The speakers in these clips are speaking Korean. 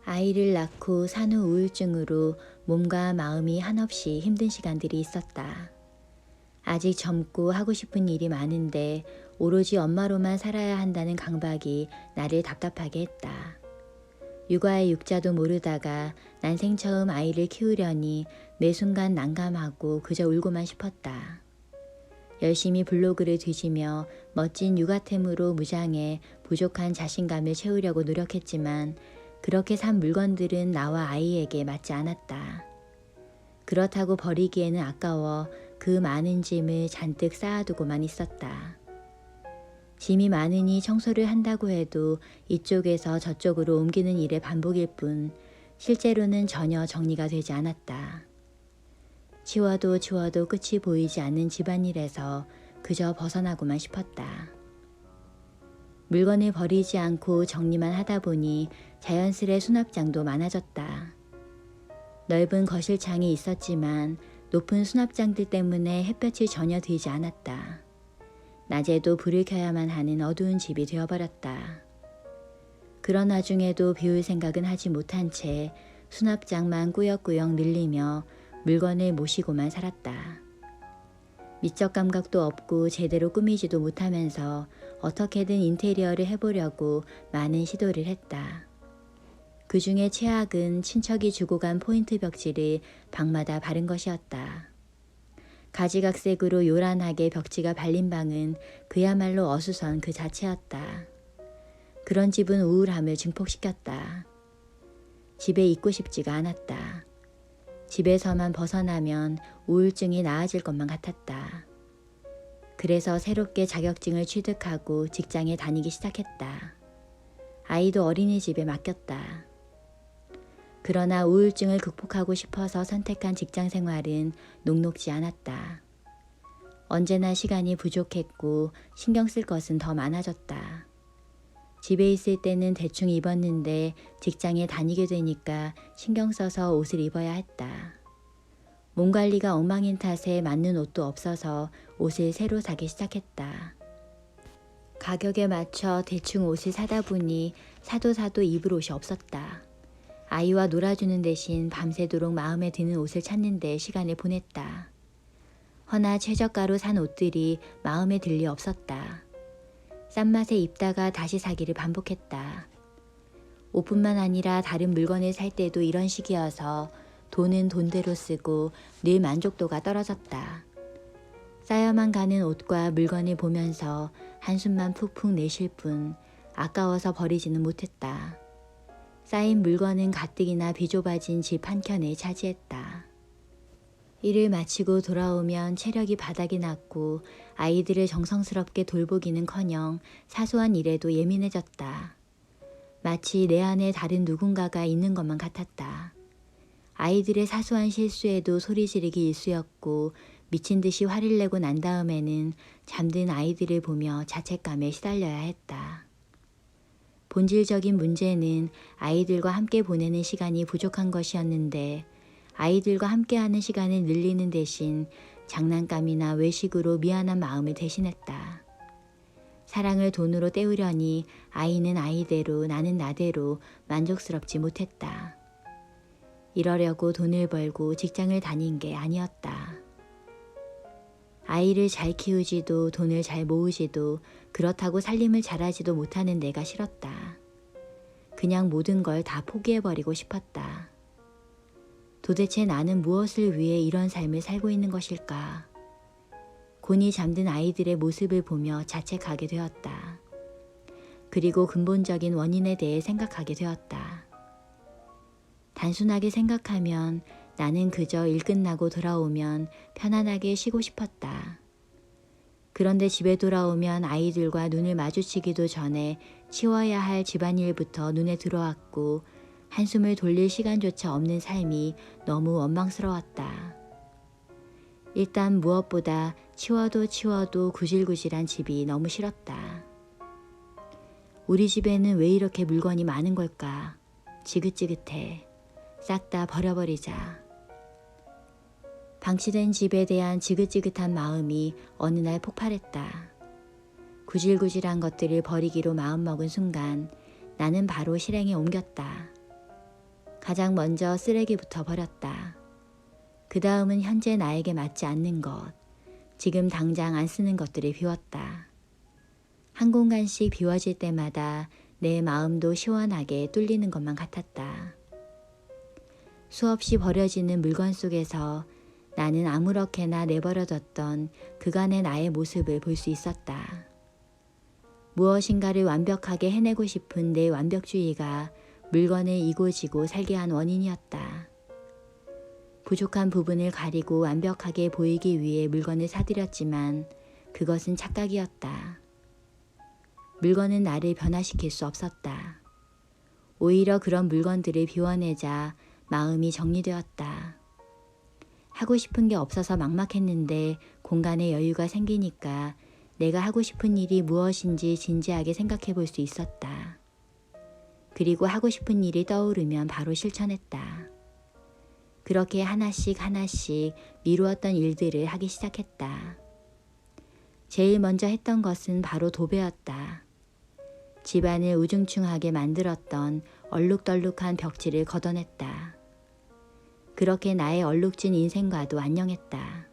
아이를 낳고 산후 우울증으로 몸과 마음이 한없이 힘든 시간들이 있었다. 아직 젊고 하고 싶은 일이 많은데 오로지 엄마로만 살아야 한다는 강박이 나를 답답하게 했다. 육아의 육자도 모르다가 난생 처음 아이를 키우려니 매 순간 난감하고 그저 울고만 싶었다. 열심히 블로그를 뒤지며 멋진 육아템으로 무장해 부족한 자신감을 채우려고 노력했지만 그렇게 산 물건들은 나와 아이에게 맞지 않았다. 그렇다고 버리기에는 아까워 그 많은 짐을 잔뜩 쌓아두고만 있었다. 짐이 많으니 청소를 한다고 해도 이쪽에서 저쪽으로 옮기는 일의 반복일 뿐 실제로는 전혀 정리가 되지 않았다. 치워도 치워도 끝이 보이지 않는 집안일에서 그저 벗어나고만 싶었다. 물건을 버리지 않고 정리만 하다 보니 자연스레 수납장도 많아졌다. 넓은 거실창이 있었지만 높은 수납장들 때문에 햇볕이 전혀 들지 않았다. 낮에도 불을 켜야만 하는 어두운 집이 되어버렸다. 그런 와중에도 비울 생각은 하지 못한 채 수납장만 꾸역꾸역 늘리며 물건을 모시고만 살았다. 미적 감각도 없고 제대로 꾸미지도 못하면서 어떻게든 인테리어를 해보려고 많은 시도를 했다. 그 중에 최악은 친척이 주고 간 포인트 벽지를 방마다 바른 것이었다. 가지각색으로 요란하게 벽지가 발린 방은 그야말로 어수선 그 자체였다. 그런 집은 우울함을 증폭시켰다. 집에 있고 싶지가 않았다. 집에서만 벗어나면 우울증이 나아질 것만 같았다. 그래서 새롭게 자격증을 취득하고 직장에 다니기 시작했다. 아이도 어린이집에 맡겼다. 그러나 우울증을 극복하고 싶어서 선택한 직장 생활은 녹록지 않았다. 언제나 시간이 부족했고 신경 쓸 것은 더 많아졌다. 집에 있을 때는 대충 입었는데 직장에 다니게 되니까 신경 써서 옷을 입어야 했다. 몸 관리가 엉망인 탓에 맞는 옷도 없어서 옷을 새로 사기 시작했다. 가격에 맞춰 대충 옷을 사다 보니 사도 입을 옷이 없었다. 아이와 놀아주는 대신 밤새도록 마음에 드는 옷을 찾는 데 시간을 보냈다. 허나 최저가로 산 옷들이 마음에 들 리 없었다. 싼 맛에 입다가 다시 사기를 반복했다. 옷뿐만 아니라 다른 물건을 살 때도 이런 식이어서 돈은 돈대로 쓰고 늘 만족도가 떨어졌다. 쌓여만 가는 옷과 물건을 보면서 한숨만 푹푹 내쉴 뿐 아까워서 버리지는 못했다. 쌓인 물건은 가뜩이나 비좁아진 집 한켠에 차지했다. 일을 마치고 돌아오면 체력이 바닥이 났고 아이들을 정성스럽게 돌보기는커녕 사소한 일에도 예민해졌다. 마치 내 안에 다른 누군가가 있는 것만 같았다. 아이들의 사소한 실수에도 소리 지르기 일쑤였고 미친 듯이 화를 내고 난 다음에는 잠든 아이들을 보며 자책감에 시달려야 했다. 본질적인 문제는 아이들과 함께 보내는 시간이 부족한 것이었는데 아이들과 함께하는 시간을 늘리는 대신 장난감이나 외식으로 미안한 마음을 대신했다. 사랑을 돈으로 때우려니 아이는 아이대로 나는 나대로 만족스럽지 못했다. 이러려고 돈을 벌고 직장을 다닌 게 아니었다. 아이를 잘 키우지도 돈을 잘 모으지도 그렇다고 살림을 잘하지도 못하는 내가 싫었다. 그냥 모든 걸 다 포기해버리고 싶었다. 도대체 나는 무엇을 위해 이런 삶을 살고 있는 것일까? 곤히 잠든 아이들의 모습을 보며 자책하게 되었다. 그리고 근본적인 원인에 대해 생각하게 되었다. 단순하게 생각하면 나는 그저 일 끝나고 돌아오면 편안하게 쉬고 싶었다. 그런데 집에 돌아오면 아이들과 눈을 마주치기도 전에 치워야 할 집안일부터 눈에 들어왔고 한숨을 돌릴 시간조차 없는 삶이 너무 원망스러웠다. 일단 무엇보다 치워도 구질구질한 집이 너무 싫었다. 우리 집에는 왜 이렇게 물건이 많은 걸까? 지긋지긋해. 싹 다 버려버리자. 방치된 집에 대한 지긋지긋한 마음이 어느 날 폭발했다. 구질구질한 것들을 버리기로 마음먹은 순간 나는 바로 실행에 옮겼다. 가장 먼저 쓰레기부터 버렸다. 그 다음은 현재 나에게 맞지 않는 것, 지금 당장 안 쓰는 것들을 비웠다. 한 공간씩 비워질 때마다 내 마음도 시원하게 뚫리는 것만 같았다. 수없이 버려지는 물건 속에서 나는 아무렇게나 내버려뒀던 그간의 나의 모습을 볼 수 있었다. 무엇인가를 완벽하게 해내고 싶은 내 완벽주의가 물건을 이고지고 살게 한 원인이었다. 부족한 부분을 가리고 완벽하게 보이기 위해 물건을 사들였지만 그것은 착각이었다. 물건은 나를 변화시킬 수 없었다. 오히려 그런 물건들을 비워내자 마음이 정리되었다. 하고 싶은 게 없어서 막막했는데 공간에 여유가 생기니까 내가 하고 싶은 일이 무엇인지 진지하게 생각해 볼 수 있었다. 그리고 하고 싶은 일이 떠오르면 바로 실천했다. 그렇게 하나씩 하나씩 미루었던 일들을 하기 시작했다. 제일 먼저 했던 것은 바로 도배였다. 집안을 우중충하게 만들었던 얼룩덜룩한 벽지를 걷어냈다. 그렇게 나의 얼룩진 인생과도 안녕했다.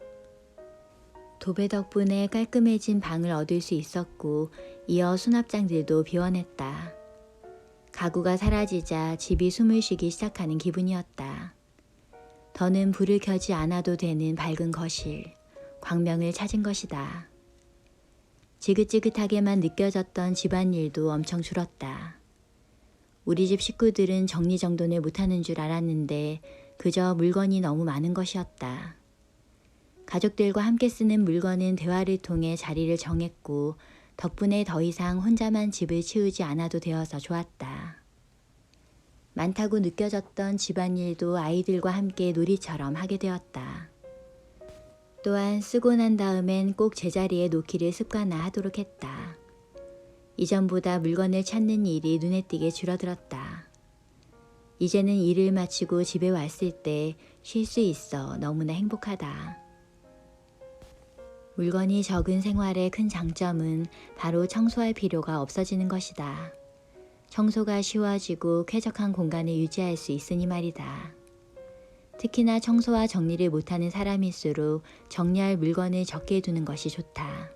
도배 덕분에 깔끔해진 방을 얻을 수 있었고 이어 수납장들도 비워냈다. 가구가 사라지자 집이 숨을 쉬기 시작하는 기분이었다. 더는 불을 켜지 않아도 되는 밝은 거실, 광명을 찾은 것이다. 지긋지긋하게만 느껴졌던 집안일도 엄청 줄었다. 우리 집 식구들은 정리정돈을 못하는 줄 알았는데 그저 물건이 너무 많은 것이었다. 가족들과 함께 쓰는 물건은 대화를 통해 자리를 정했고 덕분에 더 이상 혼자만 집을 치우지 않아도 되어서 좋았다. 많다고 느껴졌던 집안일도 아이들과 함께 놀이처럼 하게 되었다. 또한 쓰고 난 다음엔 꼭 제자리에 놓기를 습관화하도록 했다. 이전보다 물건을 찾는 일이 눈에 띄게 줄어들었다. 이제는 일을 마치고 집에 왔을 때 쉴 수 있어 너무나 행복하다. 물건이 적은 생활의 큰 장점은 바로 청소할 필요가 없어지는 것이다. 청소가 쉬워지고 쾌적한 공간을 유지할 수 있으니 말이다. 특히나 청소와 정리를 못하는 사람일수록 정리할 물건을 적게 두는 것이 좋다.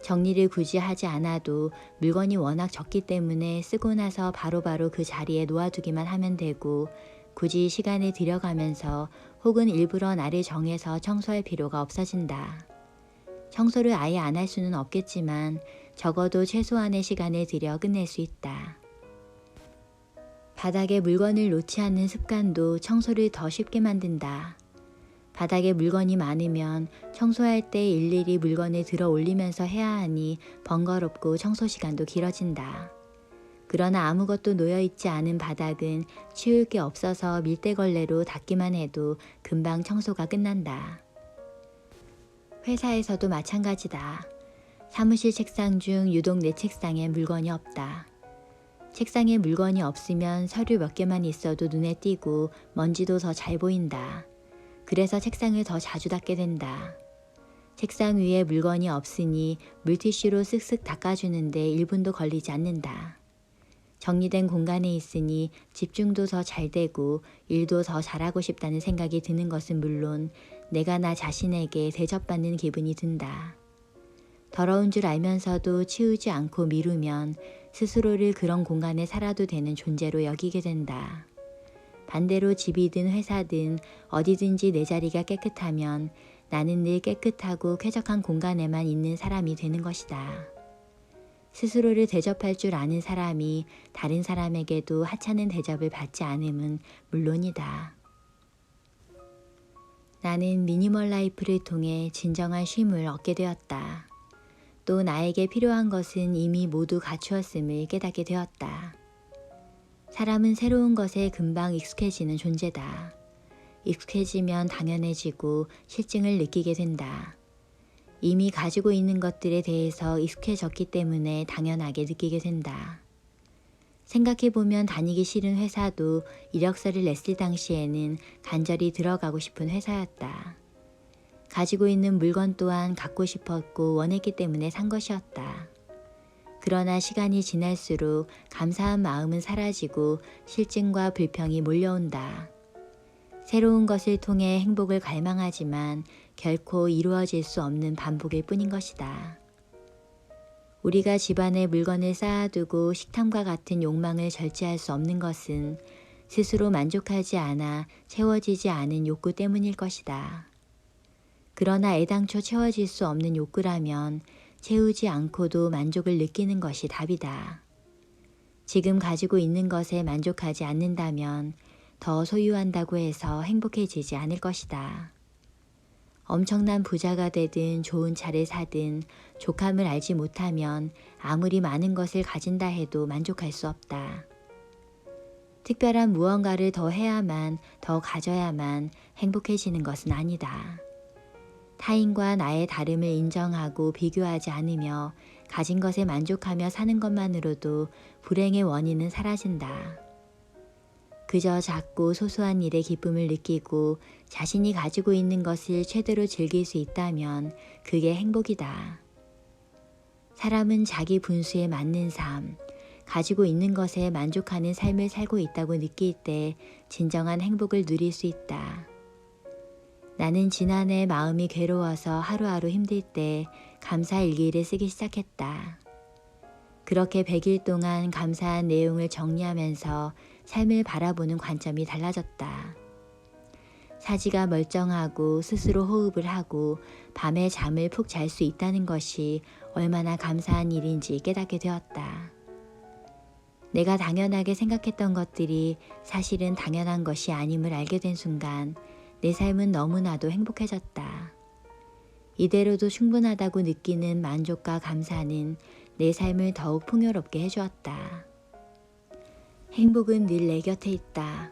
정리를 굳이 하지 않아도 물건이 워낙 적기 때문에 쓰고 나서 바로바로 그 자리에 놓아두기만 하면 되고 굳이 시간을 들여가면서 혹은 일부러 날을 정해서 청소할 필요가 없어진다. 청소를 아예 안 할 수는 없겠지만 적어도 최소한의 시간을 들여 끝낼 수 있다. 바닥에 물건을 놓지 않는 습관도 청소를 더 쉽게 만든다. 바닥에 물건이 많으면 청소할 때 일일이 물건을 들어 올리면서 해야 하니 번거롭고 청소 시간도 길어진다. 그러나 아무것도 놓여있지 않은 바닥은 치울 게 없어서 밀대걸레로 닦기만 해도 금방 청소가 끝난다. 회사에서도 마찬가지다. 사무실 책상 중 유독 내 책상에 물건이 없다. 책상에 물건이 없으면 서류 몇 개만 있어도 눈에 띄고 먼지도 더 잘 보인다. 그래서 책상을 더 자주 닦게 된다. 책상 위에 물건이 없으니 물티슈로 쓱쓱 닦아주는데 1분도 걸리지 않는다. 정리된 공간에 있으니 집중도 더 잘 되고 일도 더 잘하고 싶다는 생각이 드는 것은 물론 내가 나 자신에게 대접받는 기분이 든다. 더러운 줄 알면서도 치우지 않고 미루면 스스로를 그런 공간에 살아도 되는 존재로 여기게 된다. 반대로 집이든 회사든 어디든지 내 자리가 깨끗하면 나는 늘 깨끗하고 쾌적한 공간에만 있는 사람이 되는 것이다. 스스로를 대접할 줄 아는 사람이 다른 사람에게도 하찮은 대접을 받지 않음은 물론이다. 나는 미니멀 라이프를 통해 진정한 쉼을 얻게 되었다. 또 나에게 필요한 것은 이미 모두 갖추었음을 깨닫게 되었다. 사람은 새로운 것에 금방 익숙해지는 존재다. 익숙해지면 당연해지고 실증을 느끼게 된다. 이미 가지고 있는 것들에 대해서 익숙해졌기 때문에 당연하게 느끼게 된다. 생각해보면 다니기 싫은 회사도 이력서를 냈을 당시에는 간절히 들어가고 싶은 회사였다. 가지고 있는 물건 또한 갖고 싶었고 원했기 때문에 산 것이었다. 그러나 시간이 지날수록 감사한 마음은 사라지고 실증과 불평이 몰려온다. 새로운 것을 통해 행복을 갈망하지만 결코 이루어질 수 없는 반복일 뿐인 것이다. 우리가 집안에 물건을 쌓아두고 식탐과 같은 욕망을 절제할 수 없는 것은 스스로 만족하지 않아 채워지지 않은 욕구 때문일 것이다. 그러나 애당초 채워질 수 없는 욕구라면 채우지 않고도 만족을 느끼는 것이 답이다. 지금 가지고 있는 것에 만족하지 않는다면 더 소유한다고 해서 행복해지지 않을 것이다. 엄청난 부자가 되든 좋은 차를 사든 족함을 알지 못하면 아무리 많은 것을 가진다 해도 만족할 수 없다. 특별한 무언가를 더 해야만, 더 가져야만 행복해지는 것은 아니다. 타인과 나의 다름을 인정하고 비교하지 않으며 가진 것에 만족하며 사는 것만으로도 불행의 원인은 사라진다. 그저 작고 소소한 일에 기쁨을 느끼고 자신이 가지고 있는 것을 최대로 즐길 수 있다면 그게 행복이다. 사람은 자기 분수에 맞는 삶, 가지고 있는 것에 만족하는 삶을 살고 있다고 느낄 때 진정한 행복을 누릴 수 있다. 나는 지난해 마음이 괴로워서 하루하루 힘들 때 감사 일기를 쓰기 시작했다. 그렇게 100일 동안 감사한 내용을 정리하면서 삶을 바라보는 관점이 달라졌다. 사지가 멀쩡하고 스스로 호흡을 하고 밤에 잠을 푹 잘 수 있다는 것이 얼마나 감사한 일인지 깨닫게 되었다. 내가 당연하게 생각했던 것들이 사실은 당연한 것이 아님을 알게 된 순간 내 삶은 너무나도 행복해졌다. 이대로도 충분하다고 느끼는 만족과 감사는 내 삶을 더욱 풍요롭게 해주었다. 행복은 늘 내 곁에 있다.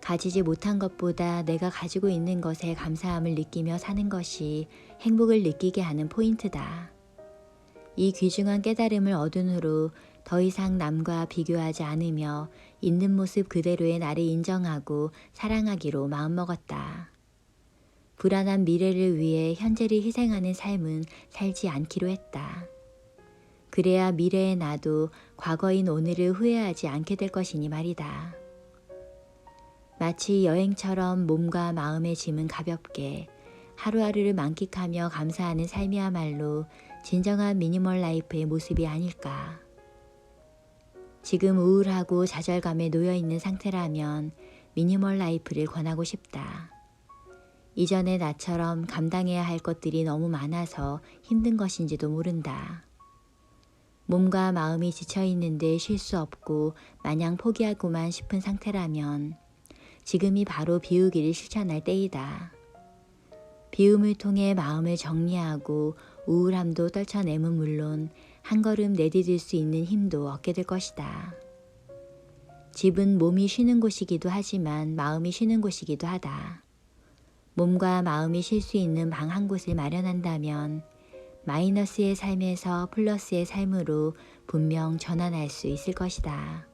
가지지 못한 것보다 내가 가지고 있는 것에 감사함을 느끼며 사는 것이 행복을 느끼게 하는 포인트다. 이 귀중한 깨달음을 얻은 후로 더 이상 남과 비교하지 않으며 있는 모습 그대로의 나를 인정하고 사랑하기로 마음먹었다. 불안한 미래를 위해 현재를 희생하는 삶은 살지 않기로 했다. 그래야 미래의 나도 과거인 오늘을 후회하지 않게 될 것이니 말이다. 마치 여행처럼 몸과 마음의 짐은 가볍게 하루하루를 만끽하며 감사하는 삶이야말로 진정한 미니멀 라이프의 모습이 아닐까. 지금 우울하고 좌절감에 놓여있는 상태라면 미니멀 라이프를 권하고 싶다. 이전의 나처럼 감당해야 할 것들이 너무 많아서 힘든 것인지도 모른다. 몸과 마음이 지쳐있는데 쉴 수 없고 마냥 포기하고만 싶은 상태라면 지금이 바로 비우기를 실천할 때이다. 비움을 통해 마음을 정리하고 우울함도 떨쳐내면 물론 한 걸음 내디딜 수 있는 힘도 얻게 될 것이다. 집은 몸이 쉬는 곳이기도 하지만 마음이 쉬는 곳이기도 하다. 몸과 마음이 쉴 수 있는 방 한 곳을 마련한다면 마이너스의 삶에서 플러스의 삶으로 분명 전환할 수 있을 것이다.